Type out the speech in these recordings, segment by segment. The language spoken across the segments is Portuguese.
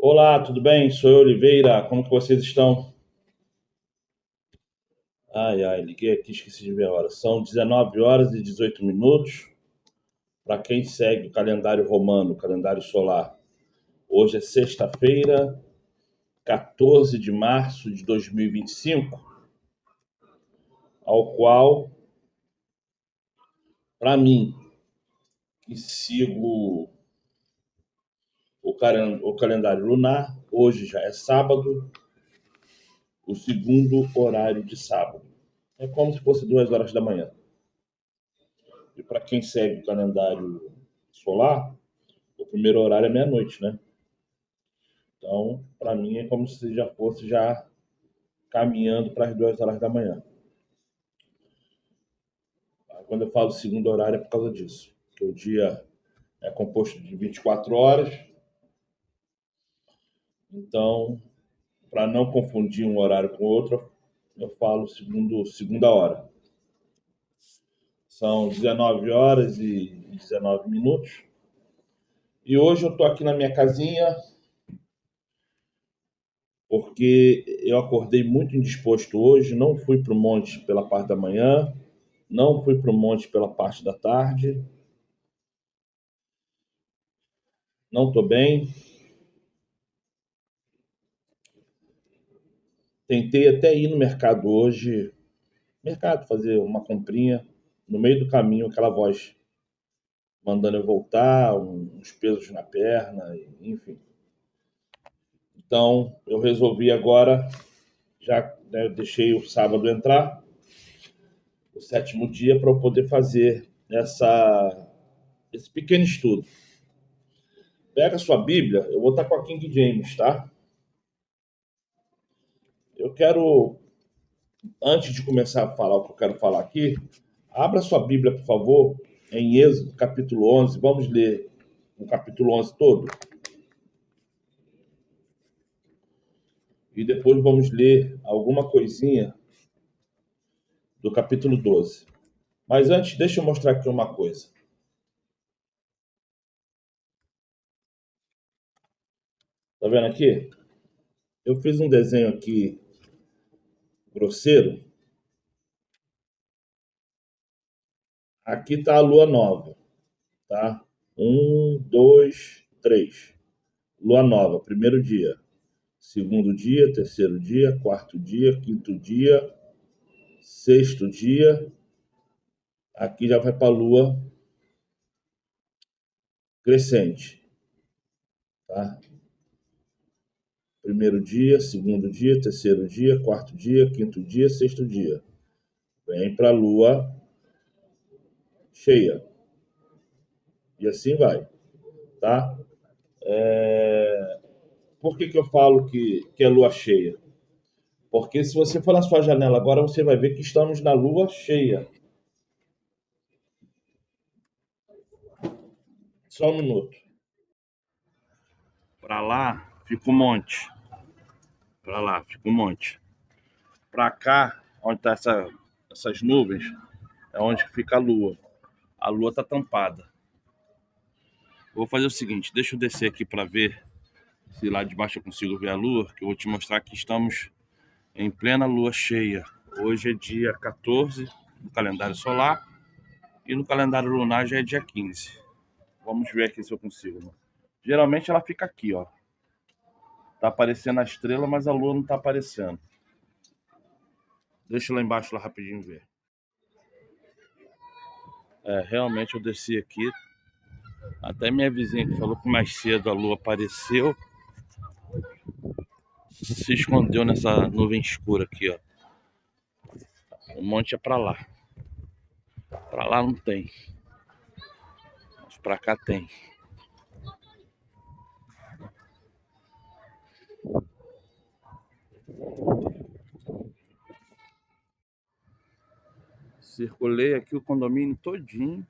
Olá, tudo bem? Sou eu, Oliveira. Como que vocês estão? Ai, ai, liguei aqui, esqueci de ver a hora. São 19 horas e 18 minutos. Para quem segue o calendário romano, o calendário solar, hoje é sexta-feira, 14 de março de 2025, ao qual, para mim, que sigo o calendário lunar, hoje já é sábado, o segundo horário de sábado. É como se fosse 2 horas da manhã. E para quem segue o calendário solar, o primeiro horário é meia-noite, né? Então, para mim é como se já fosse já caminhando para as 2 horas da manhã. Quando eu falo segundo horário é por causa disso, que o dia é composto de 24 horas. Então, para não confundir um horário com outro, eu falo segunda hora. São 19 horas e 19 minutos. E hoje eu estou aqui na minha casinha, porque eu acordei muito indisposto hoje, não fui para o monte pela parte da manhã, não fui para o monte pela parte da tarde, não estou bem. Tentei até ir no mercado hoje, mercado, fazer uma comprinha, no meio do caminho, aquela voz mandando eu voltar, uns pesos na perna, enfim. Então, eu resolvi agora, já né, deixei o sábado entrar, o sétimo dia, para eu poder fazer esse pequeno estudo. Pega a sua Bíblia, eu vou estar com a King James, tá? Eu quero, antes de começar a falar o que eu quero falar aqui, abra sua Bíblia, por favor, em Êxodo, capítulo 11. Vamos ler o capítulo 11 todo? E depois vamos ler alguma coisinha do capítulo 12. Mas antes, deixa eu mostrar aqui uma coisa. Tá vendo aqui? Eu fiz um desenho aqui grosseiro. Aqui está a lua nova, tá? Um, dois, três. Lua nova, primeiro dia. Segundo dia, terceiro dia, quarto dia, quinto dia, sexto dia. Aqui já vai para a lua crescente, tá? Primeiro dia, segundo dia, terceiro dia, quarto dia, quinto dia, sexto dia. Vem para a lua cheia. E assim vai, tá? Por que eu falo que é lua cheia? Porque se você for na sua janela agora, você vai ver que estamos na lua cheia. Só um minuto. Para lá fica um monte. Para lá fica um monte. Para cá, onde tá essas nuvens, é onde fica a lua. A lua está tampada. Vou fazer o seguinte, deixa eu descer aqui para ver se lá de baixo eu consigo ver a lua, que eu vou te mostrar que estamos em plena lua cheia. Hoje é dia 14 no calendário solar e no calendário lunar já é dia 15. Vamos ver aqui se eu consigo. Né? Geralmente ela fica aqui, ó. Tá aparecendo a estrela, mas a lua não tá aparecendo. Deixa eu lá embaixo lá rapidinho ver. Realmente eu desci aqui. Até minha vizinha que falou que mais cedo a lua apareceu, se escondeu nessa nuvem escura aqui, ó. O monte é pra lá. Pra lá não tem. Mas pra cá tem. Circulei aqui o condomínio todinho.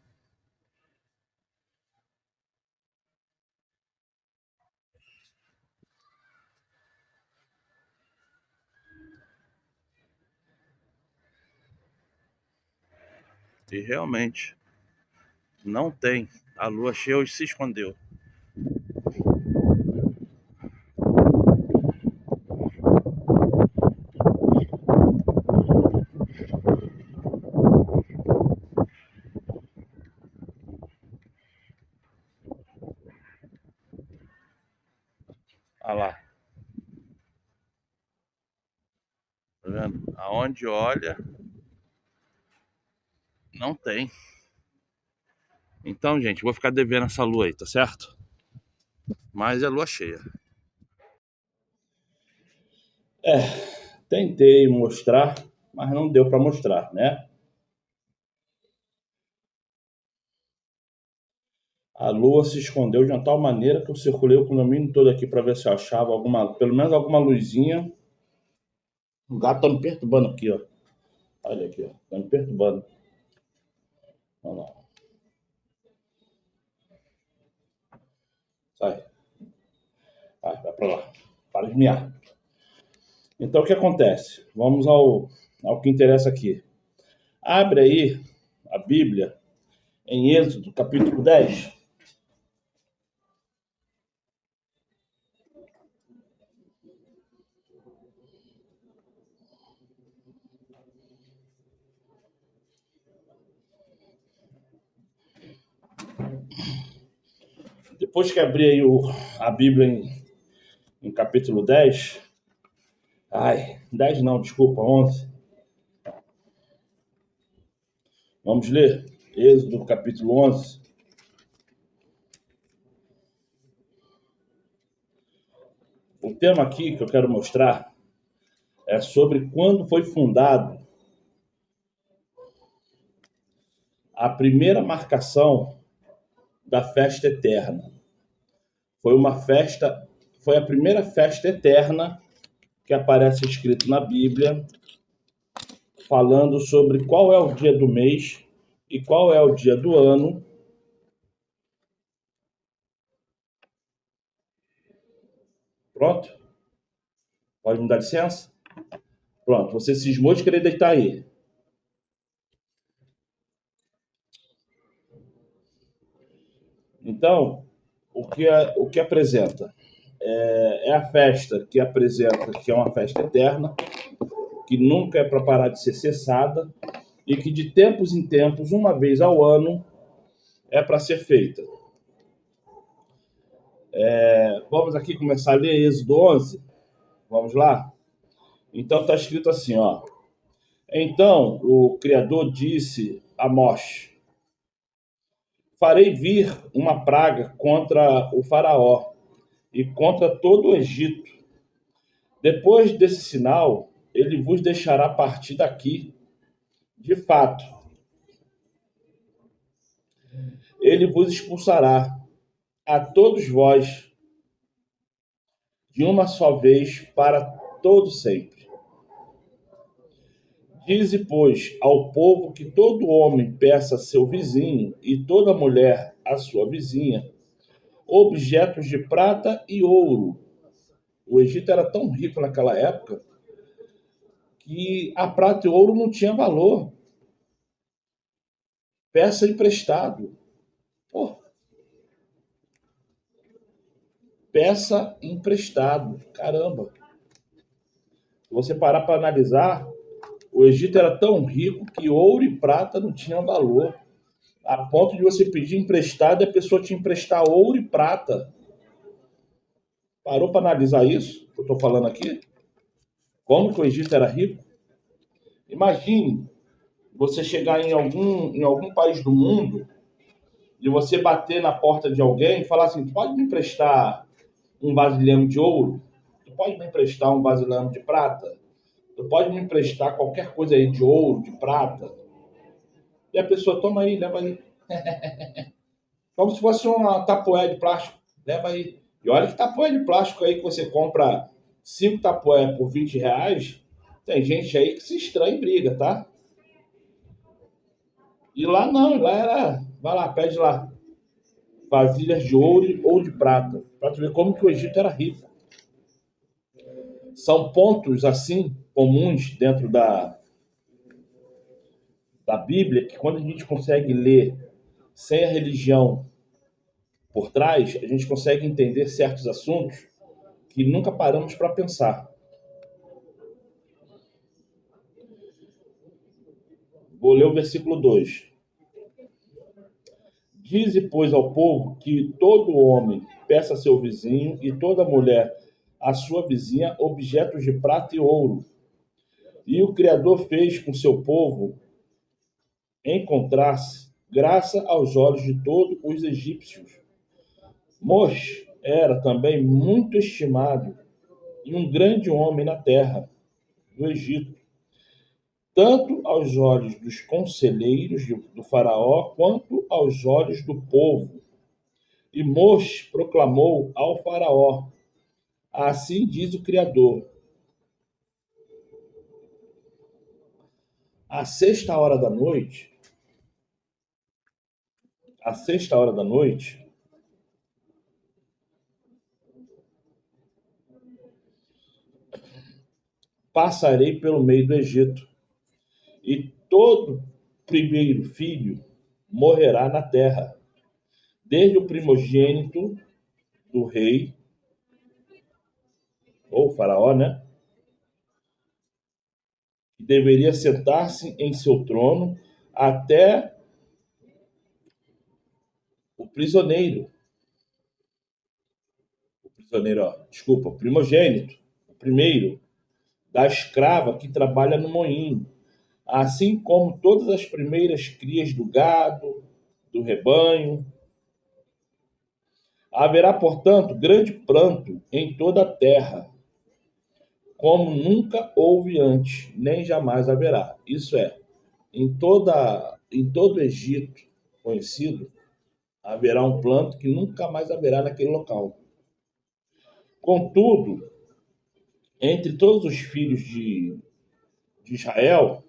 E realmente não tem. A lua cheia hoje se escondeu. Olha lá. Tá vendo? Aonde olha, não tem. Então, gente, vou ficar devendo essa lua aí, tá certo? Mas é lua cheia. Tentei mostrar, mas não deu pra mostrar, né? A lua se escondeu de uma tal maneira que eu circulei o condomínio todo aqui pra ver se eu achava alguma, pelo menos alguma luzinha. O gato tá me perturbando aqui, ó. Olha aqui, ó. Tá me perturbando. Olha lá. Sai. Vai pra lá. Para de miar. Então, o que acontece? Vamos ao que interessa aqui. Abre aí a Bíblia em Êxodo, capítulo 10. Depois que abrir aí a Bíblia em capítulo 10, 10 não, desculpa, 11. Vamos ler Êxodo, capítulo 11. O tema aqui que eu quero mostrar é sobre quando foi fundado a primeira marcação da festa eterna. Foi a primeira festa eterna que aparece escrito na Bíblia, falando sobre qual é o dia do mês e qual é o dia do ano. Pronto? Pode me dar licença? Pronto, você cismou de querer deitar aí. Então, o que apresenta? É a festa que apresenta que é uma festa eterna, que nunca é para parar de ser cessada e que de tempos em tempos, uma vez ao ano, é para ser feita. Vamos aqui começar a ler Êxodo 11. Vamos lá? Então está escrito assim, ó. Então o Criador disse a Mós: farei vir uma praga contra o faraó e contra todo o Egito. Depois desse sinal, ele vos deixará partir daqui. De fato, ele vos expulsará a todos vós de uma só vez para todo sempre. Dize, pois, ao povo que todo homem peça a seu vizinho e toda mulher a sua vizinha objetos de prata e ouro. O Egito era tão rico naquela época que a prata e o ouro não tinha valor. Peça emprestado. Pô, peça emprestado. Caramba. Se você parar para analisar, o Egito era tão rico que ouro e prata não tinham valor. A ponto de você pedir emprestado e a pessoa te emprestar ouro e prata. Parou para analisar isso que eu estou falando aqui? Como que o Egito era rico? Imagine você chegar em algum país do mundo e você bater na porta de alguém e falar assim: tu pode me emprestar um vasilhame de ouro? Tu pode me emprestar um vasilhame de prata? Tu pode me emprestar qualquer coisa aí de ouro, de prata? E a pessoa: toma aí, leva aí. Como se fosse uma tapoé de plástico. Leva aí. E olha que tapoé de plástico aí que você compra 5 tapoé por R$ 20. Tem gente aí que se estranha e briga, tá? E lá não, lá era. Vai lá, pede lá. Vasilhas de ouro ou de prata. Pra tu ver como que o Egito era rico. São pontos assim comuns dentro da Bíblia que quando a gente consegue ler sem a religião por trás, a gente consegue entender certos assuntos que nunca paramos para pensar. Vou ler o versículo 2. Dize, pois, ao povo que todo homem peça a seu vizinho e toda mulher à sua vizinha objetos de prata e ouro. E o Criador fez com seu povo encontrar-se graça aos olhos de todos os egípcios. Moisés era também muito estimado e um grande homem na terra do Egito, tanto aos olhos dos conselheiros do faraó, quanto aos olhos do povo. E Moisés proclamou ao faraó: assim diz o Criador, à sexta hora da noite, à sexta hora da noite, passarei pelo meio do Egito, e todo primeiro filho morrerá na terra, desde o primogênito do rei, ou faraó, né? Que deveria sentar-se em seu trono, até o prisioneiro, o primogênito, o primeiro, da escrava que trabalha no moinho, assim como todas as primeiras crias do gado, do rebanho. Haverá, portanto, grande pranto em toda a terra, como nunca houve antes, nem jamais haverá. Isso é, em todo o Egito conhecido, haverá um planto que nunca mais haverá naquele local. Contudo, entre todos os filhos de Israel,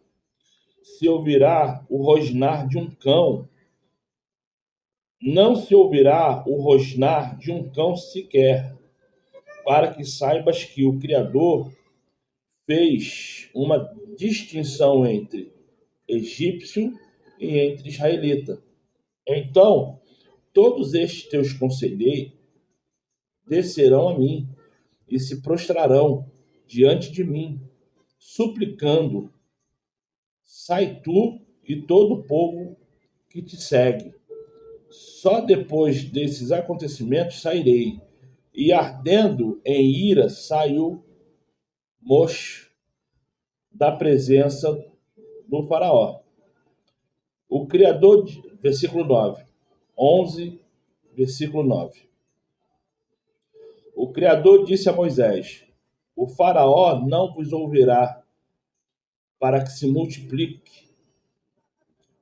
se ouvirá o rosnar de um cão, não se ouvirá o rosnar de um cão sequer, para que saibas que o Criador fez uma distinção entre egípcio e entre israelita. Então, todos estes teus conselheiros descerão a mim e se prostrarão diante de mim, suplicando: sai tu e todo o povo que te segue. Só depois desses acontecimentos sairei. E ardendo em ira saiu Moisés da presença do faraó. O Criador, versículo 9, 11, versículo 9. O Criador disse a Moisés: o faraó não vos ouvirá, para que se multiplique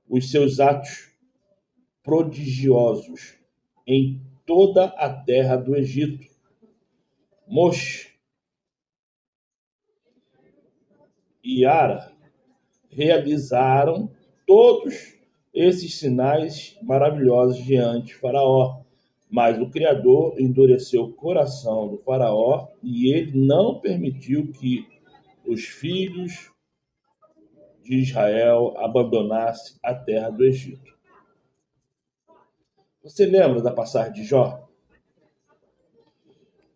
os seus atos prodigiosos em toda a terra do Egito. Moisés e Ara realizaram todos esses sinais maravilhosos diante de Faraó. Mas o Criador endureceu o coração do Faraó e ele não permitiu que os filhos de Israel abandonassem a terra do Egito. Você lembra da passagem de Jó?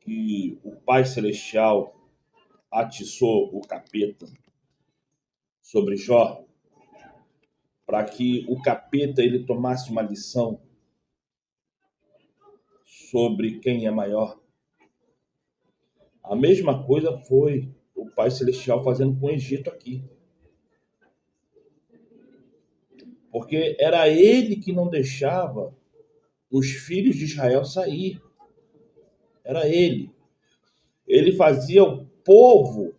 Que o Pai Celestial atiçou o capeta sobre Jó, para que o capeta ele tomasse uma lição sobre quem é maior. A mesma coisa foi o Pai Celestial fazendo com o Egito aqui. Porque era ele que não deixava os filhos de Israel sair. Era ele. Ele fazia o povo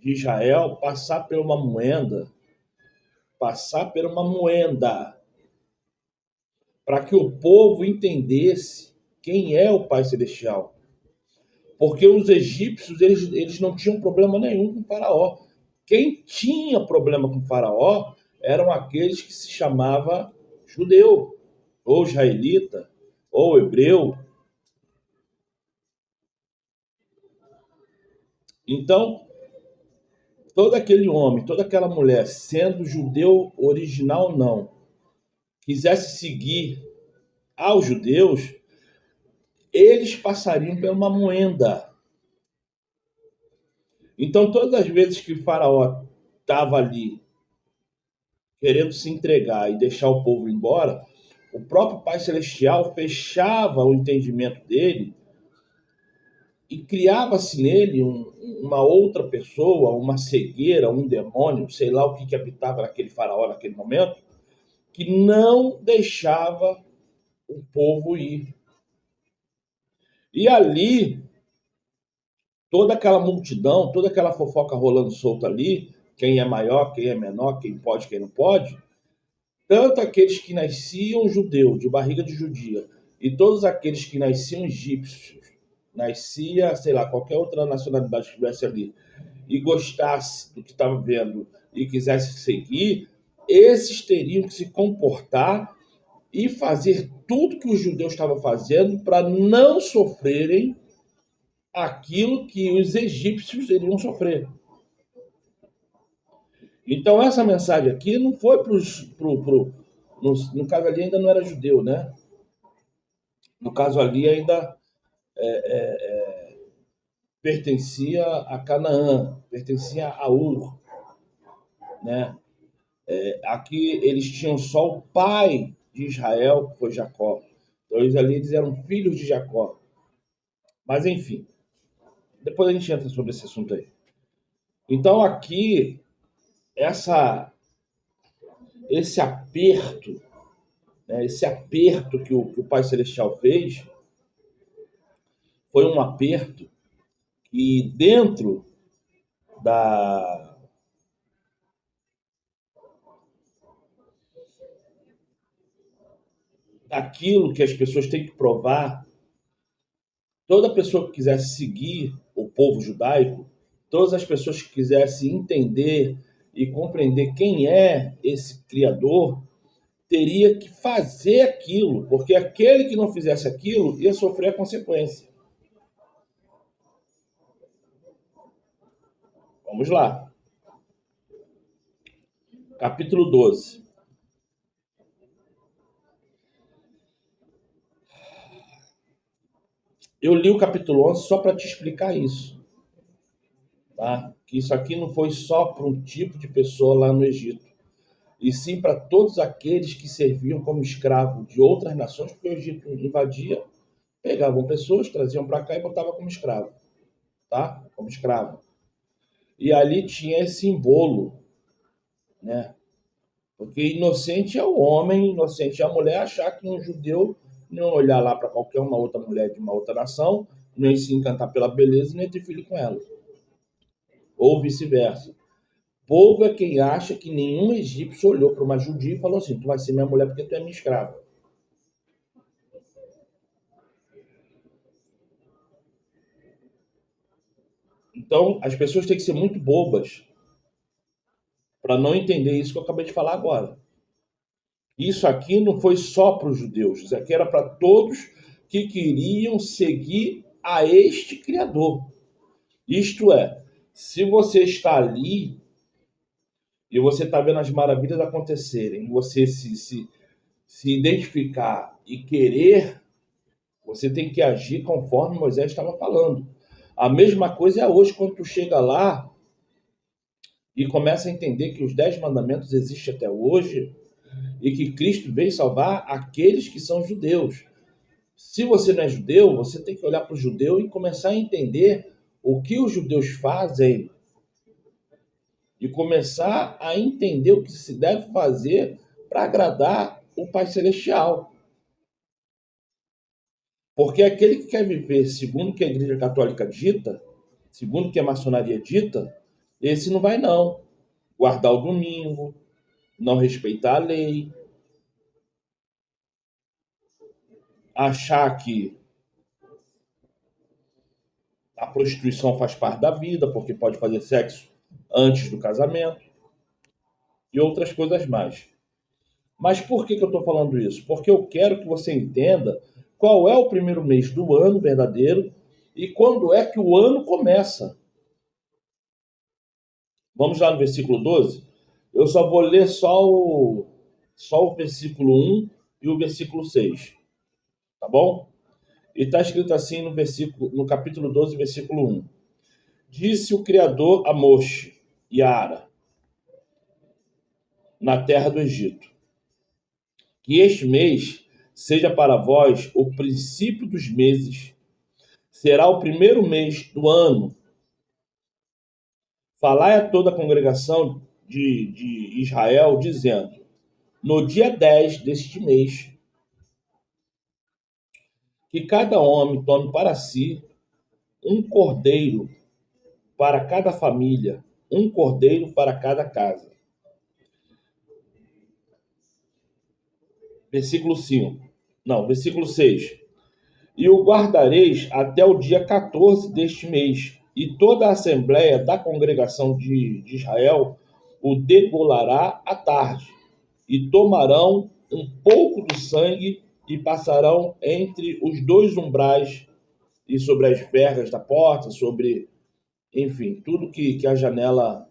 de Israel passar por uma moenda, para que o povo entendesse quem é o Pai Celestial. Porque os egípcios eles não tinham problema nenhum com o faraó. Quem tinha problema com o faraó eram aqueles que se chamava judeu, ou israelita, ou hebreu. Então, todo aquele homem, toda aquela mulher, sendo judeu original ou não, quisesse seguir aos judeus, eles passariam por uma moenda. Então, todas as vezes que o faraó estava ali querendo se entregar e deixar o povo embora, o próprio Pai Celestial fechava o entendimento dele e criava-se nele uma outra pessoa, uma cegueira, um demônio, sei lá o que habitava naquele faraó naquele momento, que não deixava o povo ir. E ali, toda aquela multidão, toda aquela fofoca rolando solta ali, quem é maior, quem é menor, quem pode, quem não pode, tanto aqueles que nasciam judeu, de barriga de judia, e todos aqueles que nasciam egípcios, nascia, sei lá, qualquer outra nacionalidade que estivesse ali, e gostasse do que estava vendo e quisesse seguir, esses teriam que se comportar e fazer tudo que os judeus estavam fazendo para não sofrerem aquilo que os egípcios iriam sofrer. Então, essa mensagem aqui não foi para os. No caso ali ainda não era judeu, né? No caso ali ainda pertencia a Canaã, pertencia a Ur, né? Aqui eles tinham só o pai de Israel, que foi Jacó. Então eles eram filhos de Jacó. Mas enfim, depois a gente entra sobre esse assunto aí. Então aqui, esse aperto, né, esse aperto que o Pai Celestial fez, foi um aperto que dentro da, daquilo que as pessoas têm que provar, toda pessoa que quisesse seguir o povo judaico, todas as pessoas que quisessem entender e compreender quem é esse Criador, teria que fazer aquilo, porque aquele que não fizesse aquilo ia sofrer a consequência. Vamos lá. Capítulo 12. Eu li o capítulo 11 só para te explicar isso. Tá? Que isso aqui não foi só para um tipo de pessoa lá no Egito, e sim para todos aqueles que serviam como escravo de outras nações, porque o Egito invadia, pegavam pessoas, traziam para cá e botavam como escravo, tá? Como escravo. E ali tinha esse simbolo, né? Porque inocente é o homem, inocente é a mulher achar que um judeu não olhar lá para qualquer uma outra mulher de uma outra nação, nem se encantar pela beleza, nem ter filho com ela. Ou vice-versa. Povo é quem acha que nenhum egípcio olhou para uma judia e falou assim: tu vai ser minha mulher porque tu é minha escrava. Então, as pessoas têm que ser muito bobas para não entender isso que eu acabei de falar agora. Isso aqui não foi só para os judeus, isso aqui era para todos que queriam seguir a este Criador. Isto é, se você está ali e você está vendo as maravilhas acontecerem, e você se identificar e querer, você tem que agir conforme Moisés estava falando. A mesma coisa é hoje, quando tu chega lá e começa a entender que os 10 mandamentos existem até hoje e que Cristo veio salvar aqueles que são judeus. Se você não é judeu, você tem que olhar para o judeu e começar a entender o que os judeus fazem e começar a entender o que se deve fazer para agradar o Pai Celestial. Porque aquele que quer viver segundo o que a Igreja Católica dita, segundo o que a maçonaria dita, esse não vai não. Guardar o domingo, não respeitar a lei, achar que a prostituição faz parte da vida, porque pode fazer sexo antes do casamento e outras coisas mais. Mas por que eu estou falando isso? Porque eu quero que você entenda qual é o primeiro mês do ano verdadeiro e quando é que o ano começa. Vamos lá no versículo 12? Eu só vou ler só o versículo 1 e o versículo 6. Tá bom? E está escrito assim no capítulo 12, versículo 1. Disse o Criador a Moshe e a Ara, na terra do Egito, que este mês seja para vós o princípio dos meses. será o primeiro mês do ano. Falai a toda a congregação de Israel, dizendo: no dia 10 deste mês, que cada homem tome para si um cordeiro para cada família, um cordeiro para cada casa. Versículo 5. Não, versículo 6. E o guardareis até o dia 14 deste mês, e toda a assembléia da congregação de Israel o degolará à tarde, e tomarão um pouco do sangue e passarão entre os dois umbrais e sobre as vergas da porta, sobre, enfim, tudo que a janela,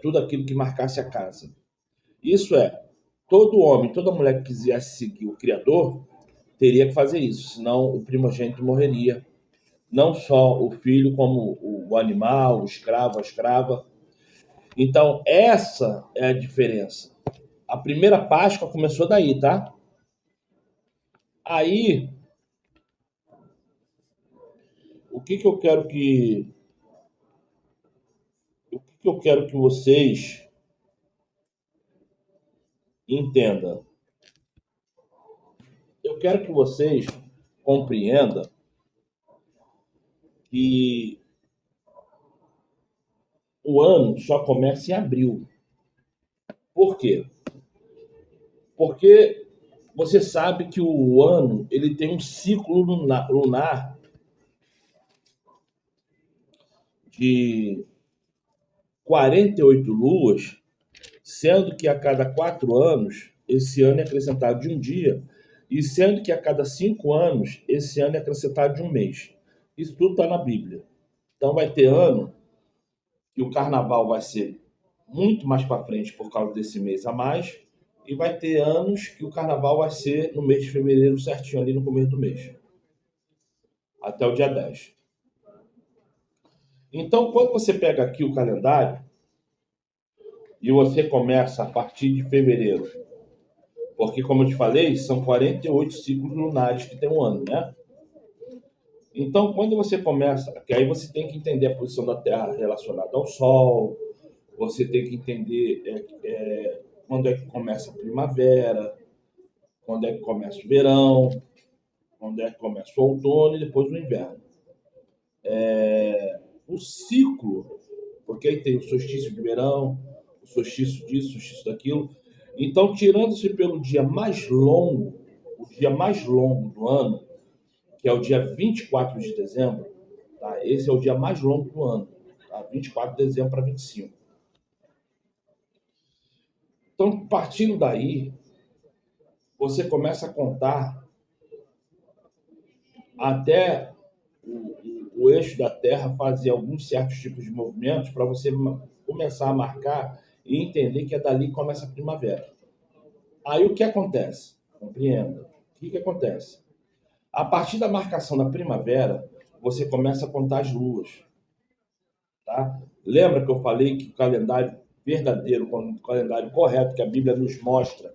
tudo aquilo que marcasse a casa. Isso é, todo homem, toda mulher que quisesse seguir o Criador, teria que fazer isso, senão o primogênito morreria. Não só o filho, como o animal, o escravo, a escrava. Então, essa é a diferença. A primeira Páscoa começou daí, tá? Aí, o que que eu quero que vocês entendam? Eu quero que vocês compreendam que o ano só começa em abril. Por quê? Porque você sabe que o ano ele tem um ciclo lunar de 48 luas, sendo que a cada 4 anos, esse ano é acrescentado de um dia, e sendo que a cada 5 anos, esse ano é acrescentado de um mês. Isso tudo está na Bíblia. Então vai ter ano que o carnaval vai ser muito mais para frente por causa desse mês a mais, e vai ter anos que o carnaval vai ser no mês de fevereiro, certinho ali no começo do mês, até o dia 10. Então, quando você pega aqui o calendário e você começa a partir de fevereiro, porque, como eu te falei, são 48 ciclos lunares que tem um ano, né? Então, quando você começa, que aí você tem que entender a posição da Terra relacionada ao Sol, você tem que entender quando é que começa a primavera, quando é que começa o verão, quando é que começa o outono e depois o inverno. O ciclo, porque aí tem o solstício de verão, o solstício disso, o solstício daquilo. Então, tirando-se pelo dia mais longo, o dia mais longo do ano, que é o dia 24 de dezembro, tá? Esse é o dia mais longo do ano, tá? 24 de dezembro para 25. Então, partindo daí, você começa a contar até o eixo da Terra fazer alguns certos tipos de movimentos para você começar a marcar e entender que é dali que começa a primavera. Aí o que acontece? Compreenda. O que acontece? A partir da marcação da primavera, você começa a contar as luas. Tá? Lembra que eu falei que o calendário verdadeiro, o calendário correto que a Bíblia nos mostra,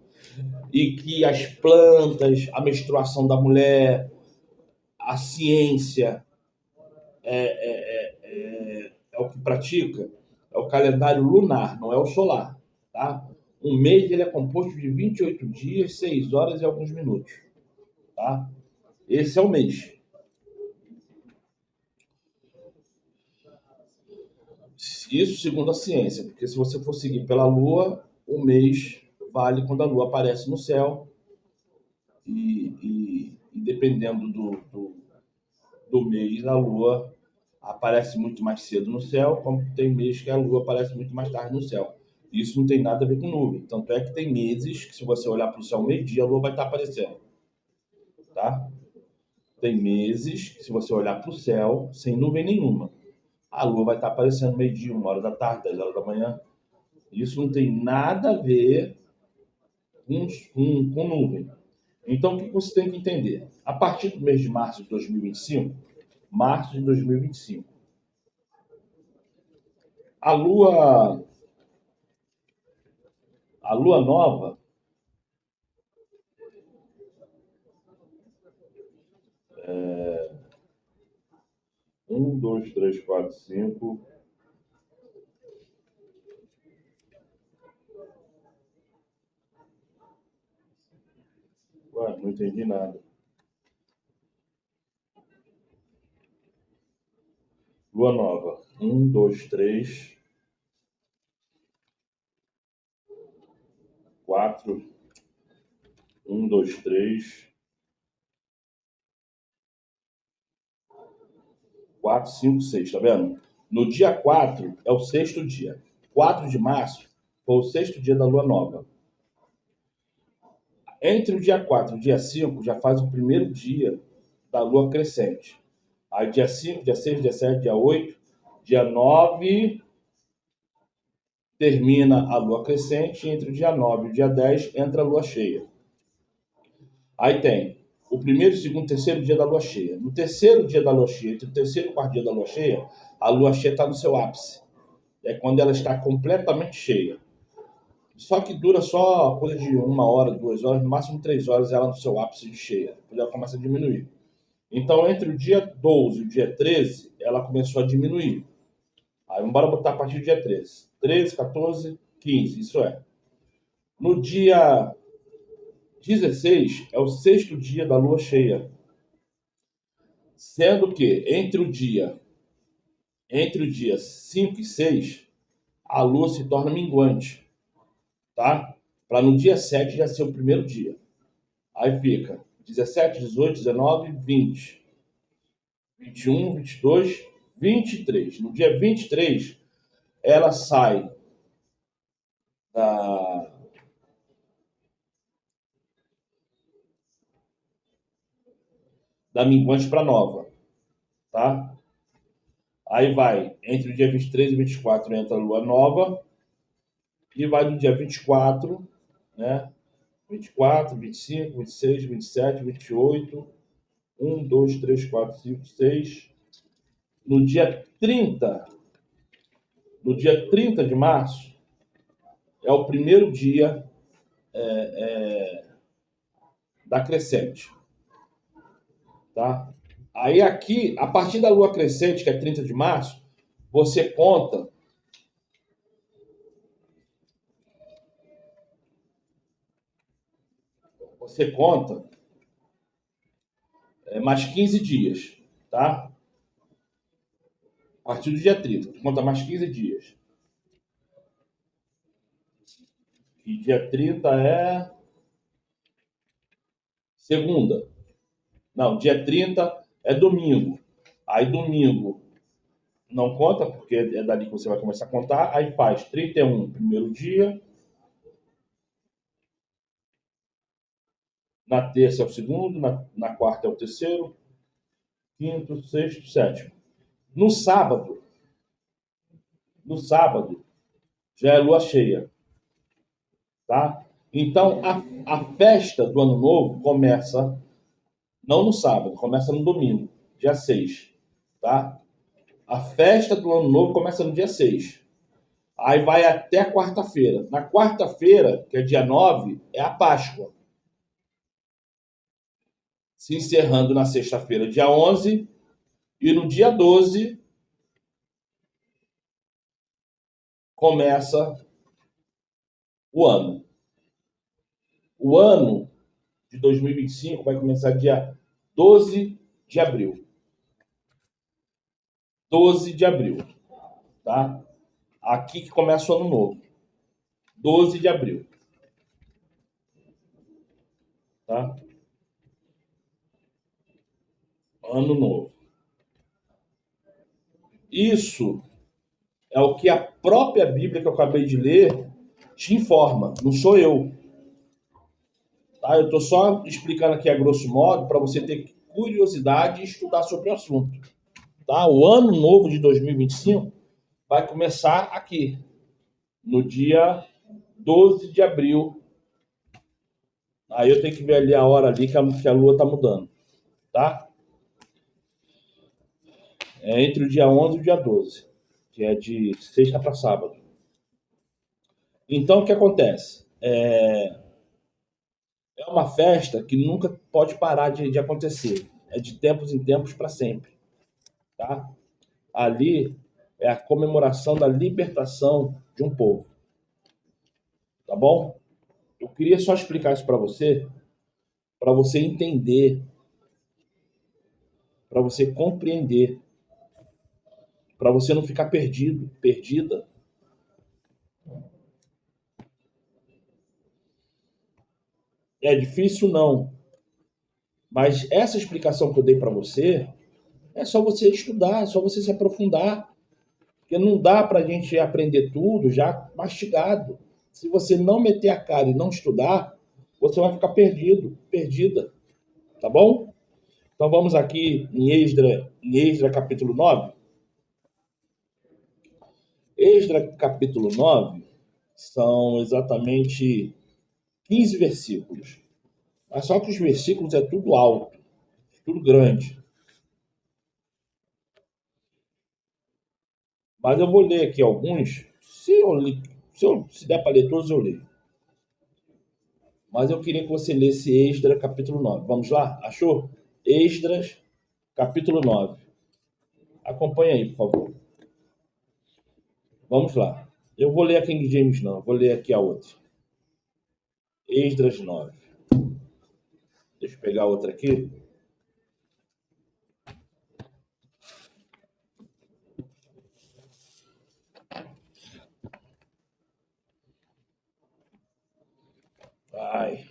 e que as plantas, a menstruação da mulher, a ciência é o que pratica, é o calendário lunar, não é o solar. Tá? Um mês ele é composto de 28 dias, 6 horas e alguns minutos. Tá? Esse é o mês. Isso segundo a ciência, porque se você for seguir pela Lua, o mês vale quando a Lua aparece no céu e dependendo do mês, a Lua aparece muito mais cedo no céu, como tem mês que a Lua aparece muito mais tarde no céu. Isso não tem nada a ver com nuvem. Tanto é que tem meses que se você olhar para o céu meio-dia, a Lua vai estar aparecendo. Tá? Tem meses que se você olhar para o céu, sem nuvem nenhuma, a Lua vai estar aparecendo meio-dia, 1 hora da tarde, 10 horas da manhã. Isso não tem nada a ver com nuvem. Então, o que você tem que entender? A partir do mês de março de 2025, a Lua nova, Um, dois, três, quatro, cinco. Ué, não entendi nada. Lua nova. Um, dois, três, quatro. Um, dois, três, quatro, cinco, seis. Tá vendo? No dia 4 é o sexto dia. 4 de março foi o sexto dia da lua nova. Entre o dia 4 e o dia 5 já faz o primeiro dia da lua crescente. Aí dia 5, dia 6, dia 7, dia 8, dia 9 termina a lua crescente, e entre o dia 9 e o dia 10 entra a lua cheia. Aí tem o primeiro, segundo, terceiro dia da lua cheia. No terceiro dia da lua cheia, entre o terceiro e o quarto dia da lua cheia, a lua cheia está no seu ápice. É quando ela está completamente cheia. Só que dura só coisa de 1 hora, 2 horas, no máximo 3 horas ela no seu ápice de cheia. Depois ela começa a diminuir. Então, entre o dia 12 e o dia 13, ela começou a diminuir. Aí, vamos botar a partir do dia 13. 13, 14, 15, isso é. No dia 16 é o sexto dia da lua cheia. Sendo que entre o dia 5 e 6, a lua se torna minguante, tá? Para no dia 7 já ser o primeiro dia. Aí fica 17, 18, 19, 20, 21, 22, 23. No dia 23, ela sai da, da minguante para nova, tá? Aí vai, entre o dia 23 e 24 entra a lua nova, e vai do dia 24, né? 24, 25, 26, 27, 28, 1, 2, 3, 4, 5, 6. No dia 30, no dia 30 de março, é o primeiro dia da crescente, tá? Aí aqui, a partir da lua crescente, que é 30 de março, você conta mais 15 dias, tá? A partir do dia 30, tu conta mais 15 dias. E dia 30 é segunda. Não, dia 30 é domingo. Aí domingo não conta, porque é dali que você vai começar a contar. Aí faz 31, primeiro dia. Na terça é o segundo, na quarta é o terceiro, quinto, sexto, sétimo. No sábado, já é lua cheia, tá? Então, a festa do Ano Novo começa, não no sábado, começa no domingo, dia 6, tá? A festa do Ano Novo começa no dia 6. Aí vai até quarta-feira. Na quarta-feira, que é dia 9, é a Páscoa. Se encerrando na sexta-feira, dia 11, e no dia 12 começa o ano. O ano de 2025 vai começar dia 12 de abril. 12 de abril, tá? Aqui que começa o ano novo. 12 de abril, tá? Ano novo. Isso é o que a própria Bíblia que eu acabei de ler te informa, não sou eu. Tá? Eu estou só explicando aqui a grosso modo para você ter curiosidade e estudar sobre o assunto. Tá? O ano novo de 2025 vai começar aqui, no dia 12 de abril. Aí eu tenho que ver ali a hora ali que a lua está mudando. Tá? É entre o dia 11 e o dia 12, que é de sexta para sábado. Então, o que acontece? É uma festa que nunca pode parar de acontecer. é de tempos em tempos para sempre, tá? Ali é a comemoração da libertação de um povo, tá bom? Eu queria só explicar isso para você entender, para você compreender, para você não ficar perdido, perdida. É difícil não, mas essa explicação que eu dei para você é só você estudar, é só você se aprofundar, porque não dá para a gente aprender tudo já mastigado. Se você não meter a cara e não estudar, você vai ficar perdido, perdida, tá bom? Então vamos aqui em Esdra capítulo 9. Esdra capítulo 9 são exatamente 15 versículos. Mas só que os versículos é tudo alto, tudo grande. Mas eu vou ler aqui alguns. Se der para ler todos, eu leio. Mas eu queria que você lesse Esdra capítulo 9. Vamos lá? Achou? Esdras capítulo 9. Acompanha aí, por favor. Vamos lá. Eu vou ler a King James, não. Vou ler aqui a outra. Esdras 9. Deixa eu pegar a outra aqui. Ai.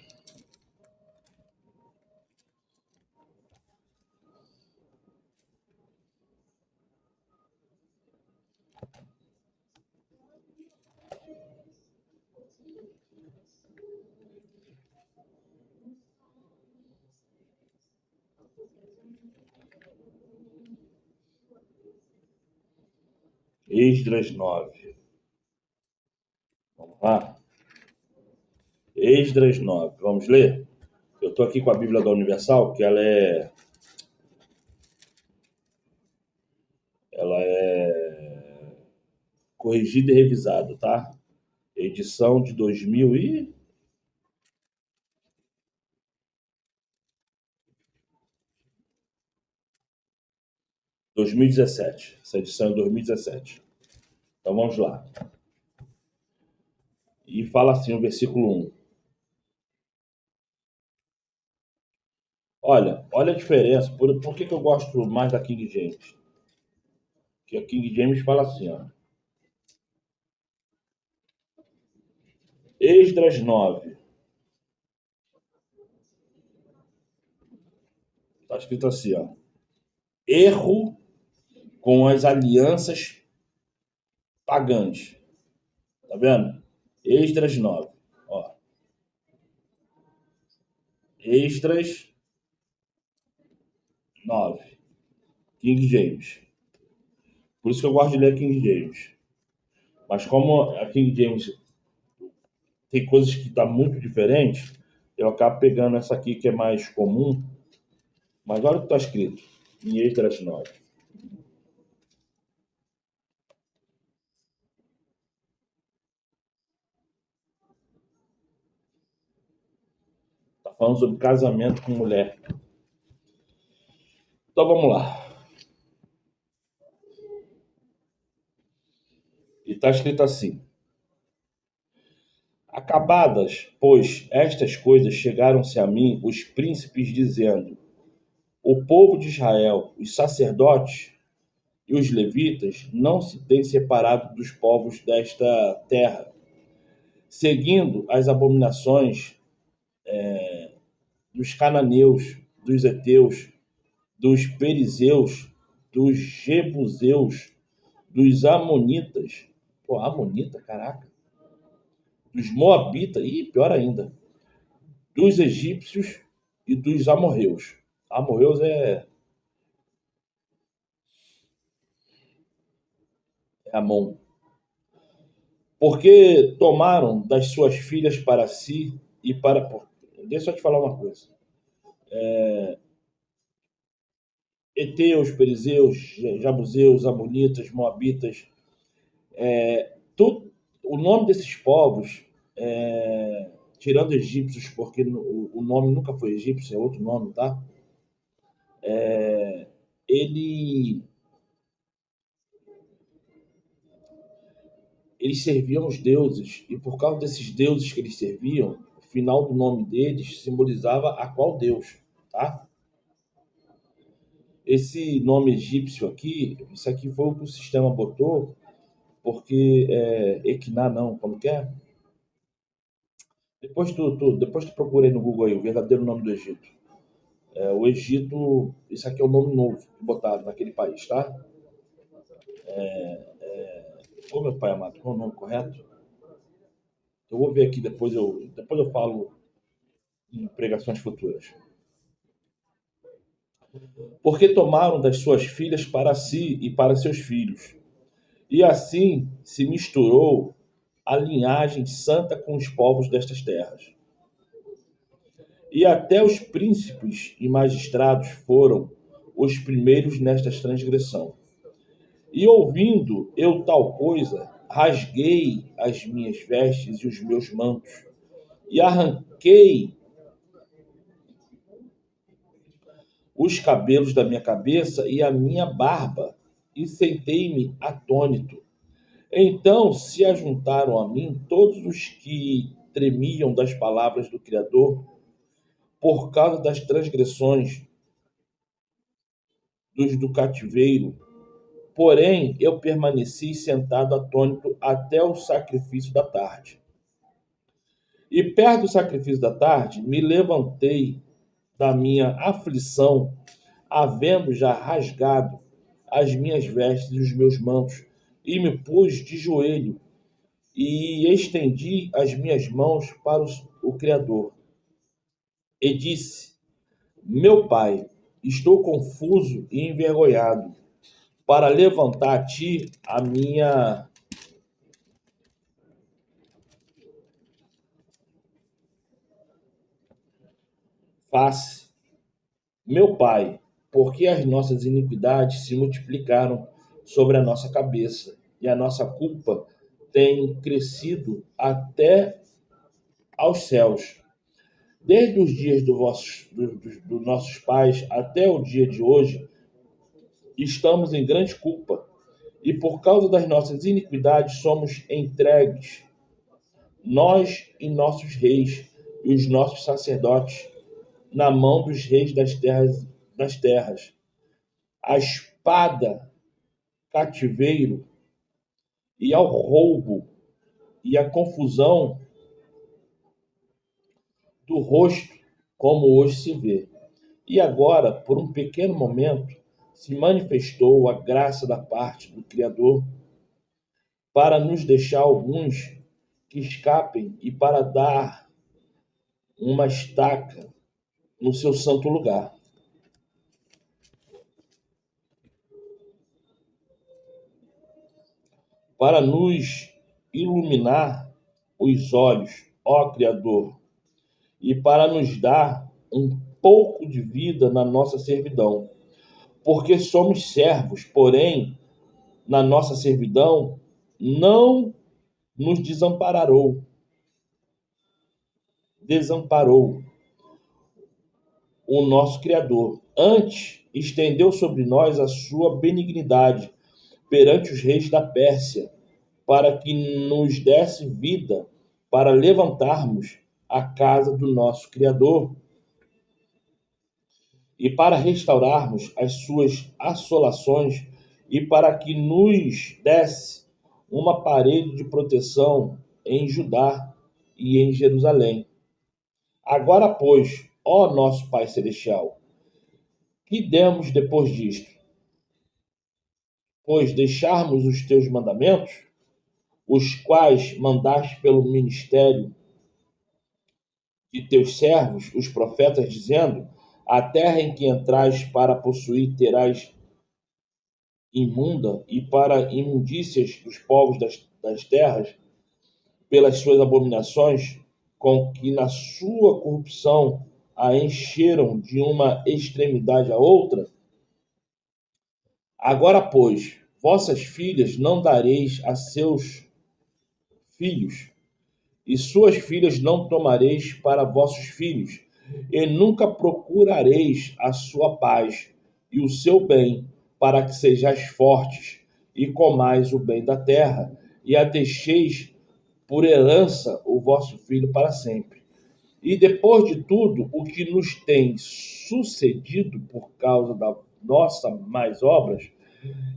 Esdras 9. Vamos lá? Esdras 9. Vamos ler? Eu estou aqui com a Bíblia da Universal, que ela é corrigida e revisada, tá? Edição de 2017. Essa edição é 2017. Então vamos lá. E fala assim o versículo 1. Olha a diferença. Por que eu gosto mais da King James? Que a King James fala assim, ó. Esdras 9. Está escrito assim, ó. Erro com as alianças pagãs. Tá vendo? Esdras 9. Ó. Esdras 9. King James. Por isso que eu gosto de ler King James. Mas como a King James tem coisas que tá muito diferentes, eu acabo pegando essa aqui que é mais comum. Mas olha o que está escrito em Esdras 9. Está falando sobre casamento com mulher. Então vamos lá. E está escrito assim: acabadas, pois, estas coisas, chegaram-se a mim os príncipes, dizendo: o povo de Israel, os sacerdotes e os levitas, não se têm separado dos povos desta terra, seguindo as abominações dos cananeus, dos heteus, dos perizeus, dos jebuseus, dos amonitas. Pô, amonita, caraca. Dos moabitas, e pior ainda, dos egípcios e dos amorreus. Amorreus é Amon. Porque tomaram das suas filhas para si e para... Deixa eu te falar uma coisa. Heteus, perizeus, jabuseus, amonitas, moabitas, o nome desses povos, tirando egípcios, porque o nome nunca foi egípcio, é outro nome, tá? ele, eles serviam os deuses, e por causa desses deuses que eles serviam, o final do nome deles simbolizava a qual Deus, tá? Esse nome egípcio aqui, isso aqui foi o que o sistema botou, porque Equiná não, como que é? Depois tu procura aí no Google aí, o verdadeiro nome do Egito. O Egito, isso aqui é o nome novo que botaram naquele país, tá? Ô meu pai amado, qual é o nome correto? Eu vou ver aqui, depois eu falo em pregações futuras. Porque tomaram das suas filhas para si e para seus filhos. E assim se misturou a linhagem santa com os povos destas terras. E até os príncipes e magistrados foram os primeiros nesta transgressão. E ouvindo eu tal coisa, rasguei as minhas vestes e os meus mantos, e arranquei os cabelos da minha cabeça e a minha barba, e sentei-me atônito. Então se ajuntaram a mim todos os que tremiam das palavras do Criador, por causa das transgressões dos do cativeiro. Porém, eu permaneci sentado atônito até o sacrifício da tarde. E perto do sacrifício da tarde, me levantei da minha aflição, havendo já rasgado as minhas vestes e os meus mantos, e me pus de joelho e estendi as minhas mãos para o Criador. E disse: Meu Pai, estou confuso e envergonhado para levantar a ti a minha face. Meu Pai, porque as nossas iniquidades se multiplicaram sobre a nossa cabeça, e a nossa culpa tem crescido até aos céus. Desde os dias dos nossos pais até o dia de hoje, estamos em grande culpa, e por causa das nossas iniquidades somos entregues, nós e nossos reis e os nossos sacerdotes, na mão dos reis das terras, a espada, cativeiro e ao roubo e à confusão do rosto, como hoje se vê. E agora, por um pequeno momento, se manifestou a graça da parte do Criador para nos deixar alguns que escapem e para dar uma estaca no seu santo lugar. Para nos iluminar os olhos, ó Criador, e para nos dar um pouco de vida na nossa servidão. Porque somos servos, porém, na nossa servidão, não nos desamparou o nosso Criador. Antes, estendeu sobre nós a sua benignidade perante os reis da Pérsia, para que nos desse vida para levantarmos a casa do nosso Criador e para restaurarmos as suas assolações e para que nos desse uma parede de proteção em Judá e em Jerusalém. Agora, pois, ó nosso Pai Celestial, que demos depois disto? Pois deixarmos os teus mandamentos, os quais mandaste pelo ministério de teus servos, os profetas, dizendo: a terra em que entrais para possuir terás imunda, e para imundícias dos povos das terras, pelas suas abominações, com que na sua corrupção a encheram de uma extremidade a outra. Agora, pois, vossas filhas não dareis a seus filhos, e suas filhas não tomareis para vossos filhos, e nunca procurareis a sua paz e o seu bem, para que sejais fortes e comais o bem da terra, e a deixeis por herança o vosso filho para sempre. E depois de tudo, o que nos tem sucedido por causa da nossa mais obras